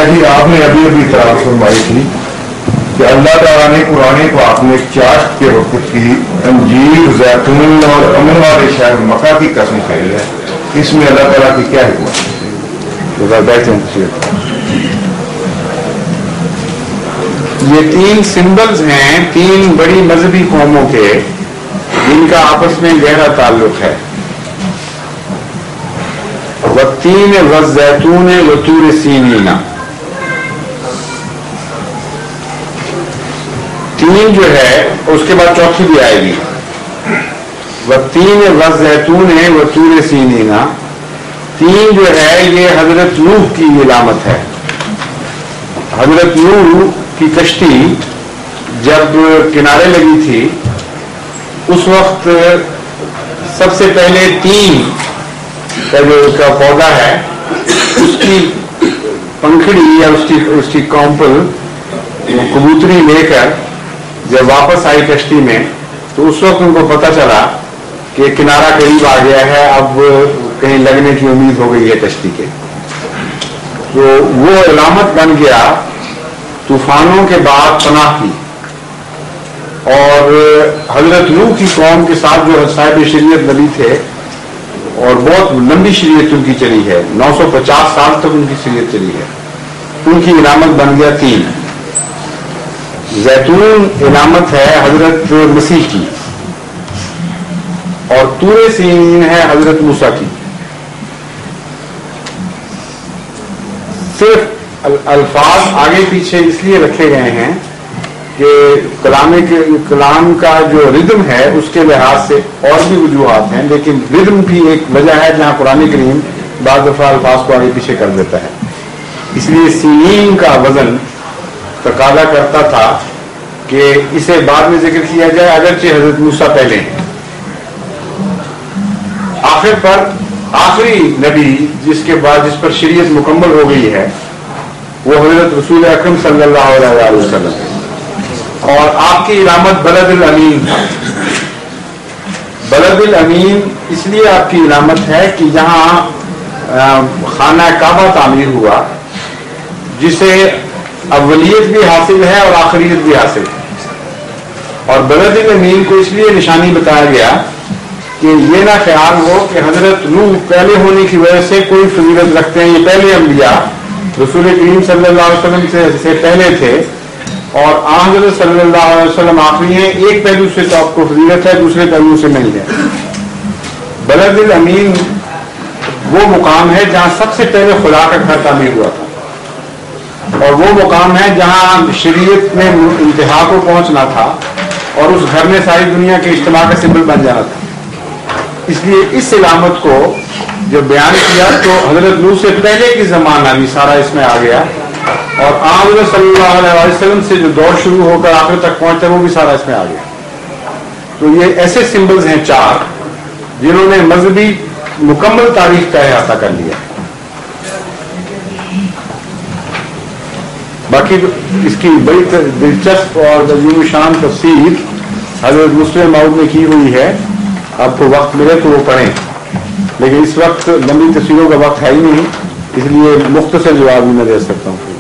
جی آپ نے ابھی ابھی اطلاع فرمائی تھی کہ اللہ تعالیٰ نے قرآن پاک میں چاشت کے وقت کی انجیر، زیتون اور امن والے شہر مکہ کی قسم کھائی ہے، اس میں اللہ تعالیٰ کی کیا حکمت ہے؟ یہ تین سمبلز ہیں تین بڑی مذہبی قوموں کے جن کا آپس میں گہرا تعلق ہے. والتین والزیتون وطور سینین، تین جو ہے اس کے بعد چوتھی بھی آئے گی. والتین والزیتون وطور سینین، تین جو ہے یہ حضرت نوح کی علامت ہے. حضرت نوح کی کشتی جب کنارے لگی تھی اس وقت سب سے پہلے تین کا جو اس کا پودا ہے اس کی پنکھڑی یا اس کی کونپل کبوتری لے کر جب واپس آئی کشتی میں تو اس وقت ان کو پتہ چلا کہ کنارہ قریب آ گیا ہے، اب کہیں لگنے کی امید ہو گئی ہے کشتی کے. تو وہ علامت بن گیا طوفانوں کے بعد پناہ کی. اور حضرت نوح کی قوم کے ساتھ جو صاحب شریعت نبی تھے اور بہت لمبی شریعت ان کی چلی ہے، 950 سال تک ان کی شریعت چلی ہے، ان کی علامت بن گیا تین. زیتون علامت ہے حضرت مسیح کی اور طور سینین ہے حضرت موسیٰ کی. صرف الفاظ آگے پیچھے اس لیے رکھے گئے ہیں کہ کلام کا جو ردم ہے اس کے لحاظ سے اور بھی وجوہات ہیں، لیکن ردم بھی ایک وجہ ہے جہاں قرآن کریم بعض دفعہ الفاظ کو آگے پیچھے کر دیتا ہے. اس لیے سینین کا وزن تقاضا کرتا تھا کہ اسے بعد میں ذکر کیا جائے، اگرچہ حضرت موسیٰ پہلے ہیں. آخر پر آخری نبی جس پر شریعت مکمل ہو گئی ہے وہ حضرت رسول اکرم صلی اللہ علیہ وسلم ہے، اور آپ کی علامت بلد الامین تھا. بلد الامین اس لیے آپ کی علامت ہے کہ جہاں خانہ کعبہ تعمیر ہوا جسے اولیت بھی حاصل ہے اور آخریت بھی حاصل ہے. اور بلد الامین کو اس لیے نشانی بتایا گیا کہ یہ نہ خیال ہو کہ حضرت نوح پہلے ہونے کی وجہ سے کوئی فضیلت رکھتے ہیں، یہ پہلے انبیاء رسول کریم صلی اللہ علیہ وسلم سے پہلے تھے اور حضرت صلی اللہ علیہ وسلم آخری ہیں. ایک پہلو سے تو آپ کو فضیلت ہے، دوسرے پہلو سے نہیں ہے. بلد الامین وہ مقام ہے جہاں سب سے پہلے خدا کا گھر تعمیر ہوا تھا، اور وہ مقام ہے جہاں شریعت میں انتہا کو پہنچنا تھا اور اس گھر میں ساری دنیا کے اجتماع کا سمبل بن جانا تھا. اس لیے اس علامت کو جو بیان کیا تو حضرت نوح سے پہلے کی زمانہ بھی سارا اس میں آ گیا، اور حضرت صلی اللہ علیہ وسلم سے جو دور شروع ہو کر آخر تک پہنچتا وہ بھی سارا اس میں آ گیا. تو یہ ایسے سمبلز ہیں چار جنہوں نے مذہبی مکمل تاریخ کا احاطہ کر لیا. باقی اس کی بڑی دلچسپ اور عظیم شان تفسیر حضرت مسلم موعود نے کی ہوئی ہے، آپ کو وقت ملے تو وہ پڑھیں، لیکن اس وقت لمبی تفسیروں کا وقت ہے ہی نہیں، اس لیے مختصر جواب بھی میں دے سکتا ہوں.